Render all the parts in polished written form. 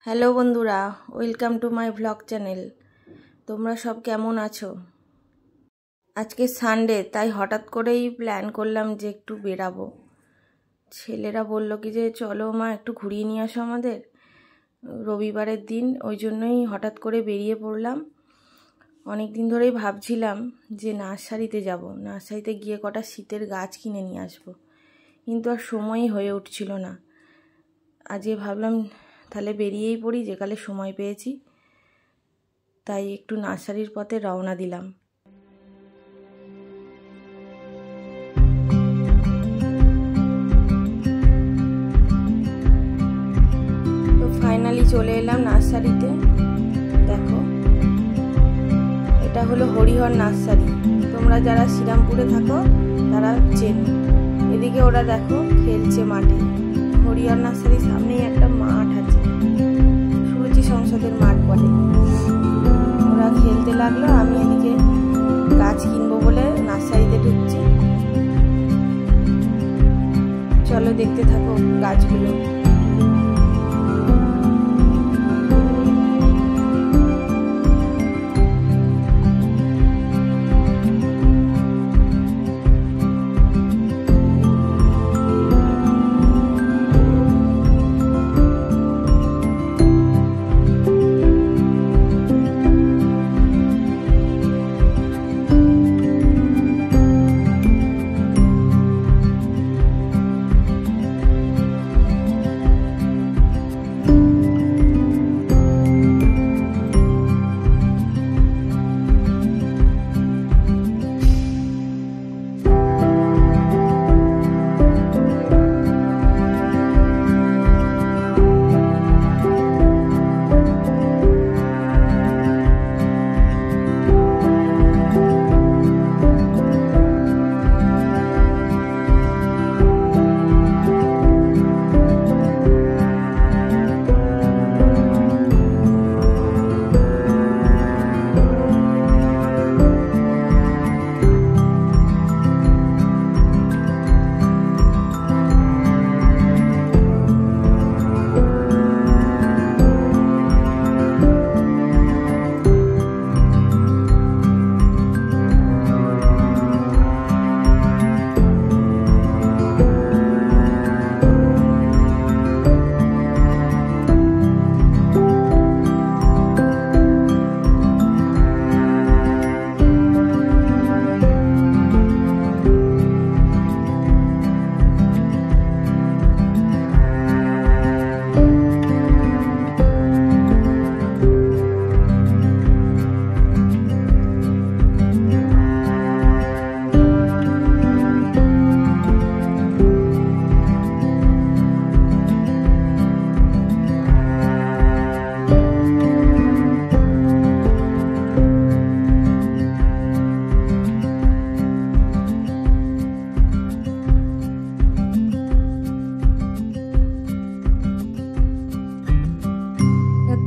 Hello বন্ধুরা, welcome to my blog channel. তোমরা সব কেমন আছো? আজকে সানডে, তাই হঠাৎ করেই প্ল্যান করলাম যে একটু বেরাবো। ছেলেরা বলল কি যে চলো মা একটু ঘুরিয়ে নিয়ে আসো আমাদের, রবিবারের দিন। ওই জন্যই হঠাৎ করে বেরিয়ে পড়লাম। অনেক দিন ধরেই ভাবছিলাম যে নার্সারিতে যাব, নার্সারিতে গিয়ে কটা শীতের গাছ কিনে নিয়ে আসবো, কিন্তু আর সময়ই হয়ে উঠছিল না। আজকে ভাবলাম তাহলে বেরিয়েই পড়ি, যেকালে সময় পেয়েছি। তাই একটু নার্সারির পথে রওনা দিলাম। তো ফাইনালি চলে এলাম নার্সারিতে। দেখো, এটা হলো হরিহর নার্সারি। তোমরা যারা শ্রীরামপুরে থাকো তারা চেনো। এদিকে ওরা দেখো খেলছে মাঠে। হরিহর নার্সারির সামনেই একটা মাঠ আছে, সুরুচি সংসদের মাঠ বলে। ওরা খেলতে লাগলো, আমি এদিকে গাছ কিনবো বলে নার্সারিতে ঢুকছি। চলো দেখতে থাকো গাছগুলো।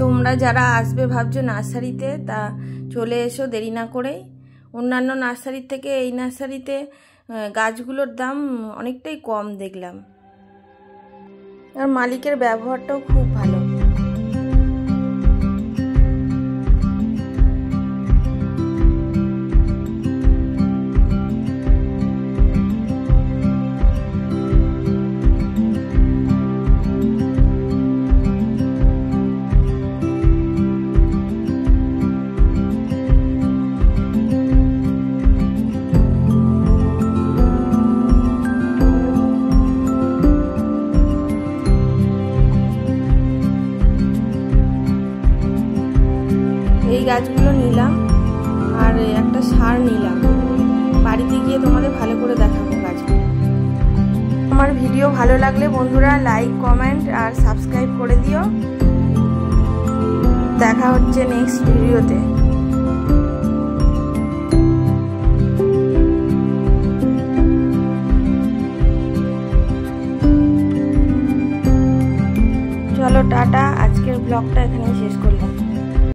তোমরা যারা আসবে ভাবছো নার্সারিতে, তা চলে এসো দেরি না করেই। অন্যান্য নার্সারির থেকে এই নার্সারিতে গাছগুলোর দাম অনেকটাই কম দেখলাম, আর মালিকের ব্যবহারটাও খুব ভালো। এই গাছগুলো নিলাম আর একটা সার নিলাম। বাড়িতে গিয়ে তোমাদের ভালো করে দেখাবো গাছগুলো। আমার ভিডিও ভালো লাগলে বন্ধুরা লাইক, কমেন্ট আর সাবস্ক্রাইব করে দিও। দেখা হচ্ছে নেক্সট ভিডিওতে। চলো টাটা, আজকের ব্লগটা এখানেই শেষ করি।